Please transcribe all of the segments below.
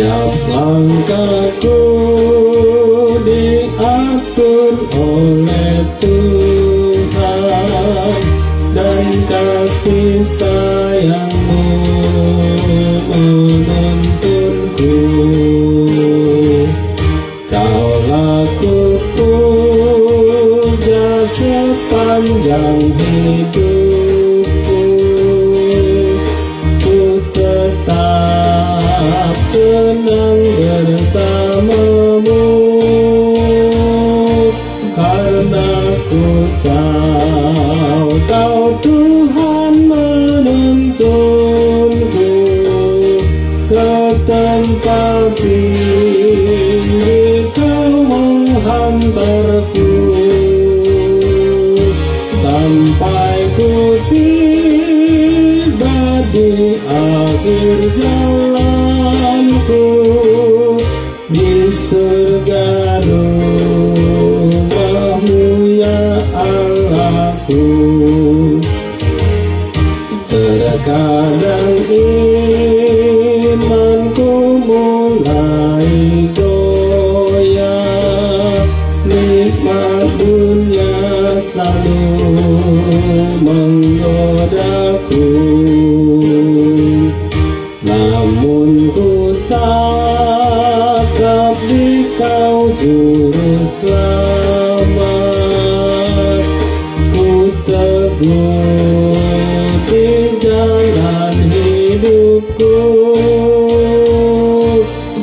Tiap langkahku diatur oleh Tuhan, dan kasih sayang-Mu menuntunku. Kaulah ku puja sepanjang hidupku, ku tetap senang bersama-Mu, karena ku tahu Kau Tuhan menuntunku ke tempat tinggi, Kau menghantarku sampai ku tiba di akhir jalanku di surga rumah-Mu ya Allahku. Terkadang imanku mulai goyah, nikmat dunia selalu menggodaku. Namun ku tatap di Kau juru selamat, ku teguh di jalan hidupku,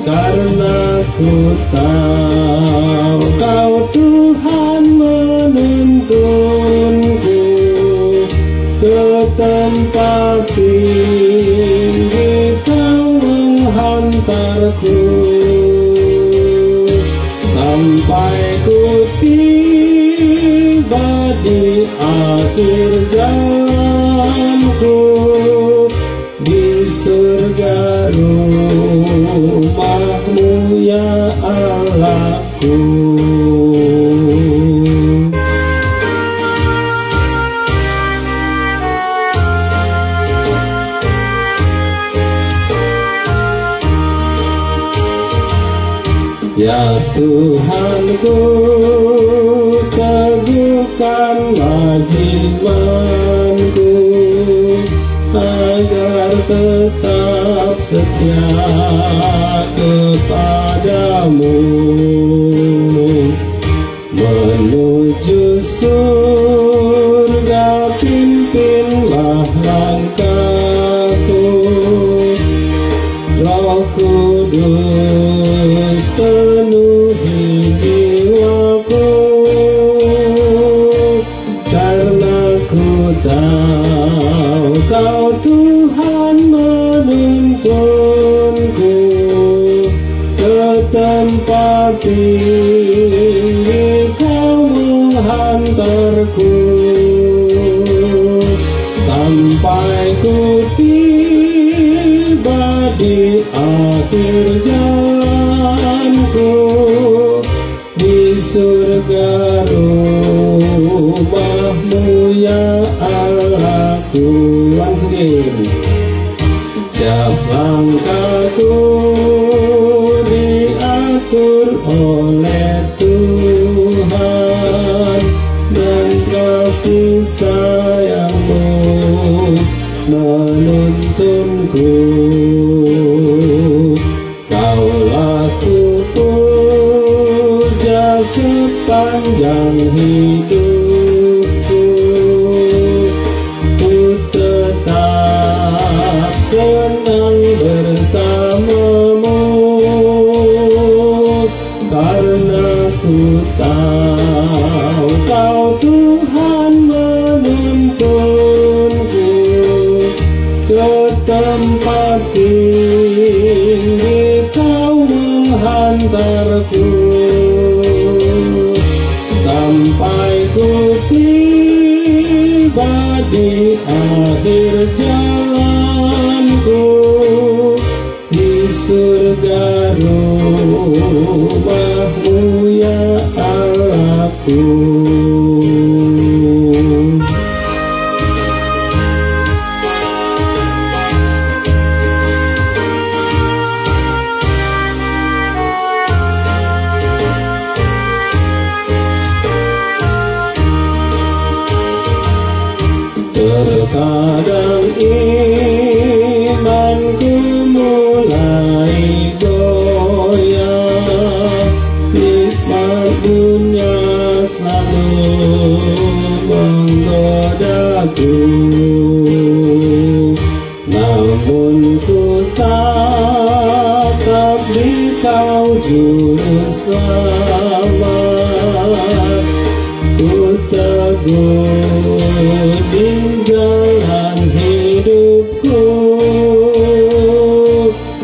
karena ku tahu Kau Tuhan menuntunku ke tempat tinggi, Kau menghantarku sampai ku tiba di akhir jalanku di surga rumah-Mu ya Allahku. Ya Tuhanku, teguhkanlah jiwaku agar tetap setia kepadamu, menuju surga pimpinlah langkahku. Roh Kudus penuhi jiwaku, karena ku tahu Kau Tuhan menuntunku ke tempat tinggi, Kau menghantarku sampai ku tiba di akhir jalanku di surga rumah-Mu ya Allahku. Once again. Tiap langkahku diatur oleh Tuhan, dan kasih sayang-Mu menuntunku. Kaulah ku puja sepanjang hidupku, ku tetap senang bersama-Mu, karena ku tahu Kau Tuhan menuntunku ke tempat tinggi, Kau menghantarku sampai ku tiba di akhir jalanku di surga rumah-Mu ya Allahku. Terkadang imanku mulai goyah, nikmat dunia selalu menggodaku. Namun ku tatap di Kau juru selamat, ku teguh di jalan hidupku,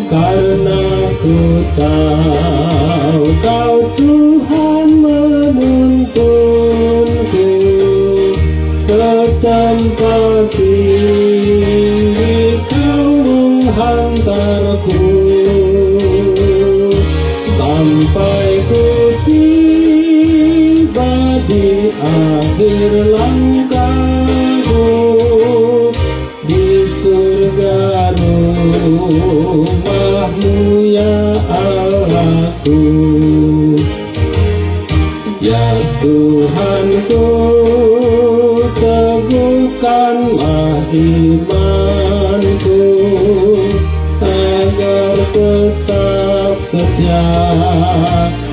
karena ku tahu Kau Tuhan menuntunku ke tempat tinggi, Kau menghantarku sampai ku tiba di akhir langkahku, di surga rumah-Mu ya Allahku. Ya Tuhanku, teguhkanlah imanku agar tetap setia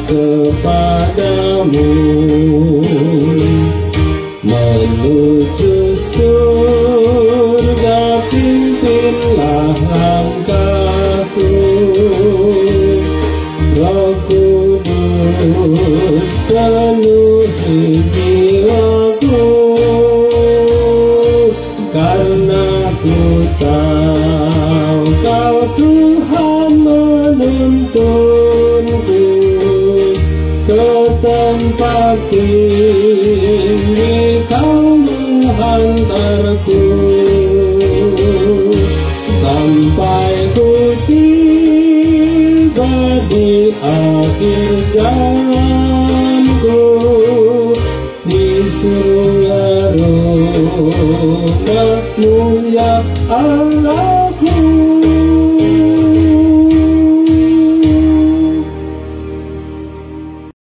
kepadamu. Menuju surga pimpinlah langkahku, Roh Kudus penuhi jiwaku, karena ku tahu Kau Tuhan menuntunku ke tempat tinggi, Kau menghantarku sampai ku tiba di akhir jalanku, di surga rumah-Mu ya Allah.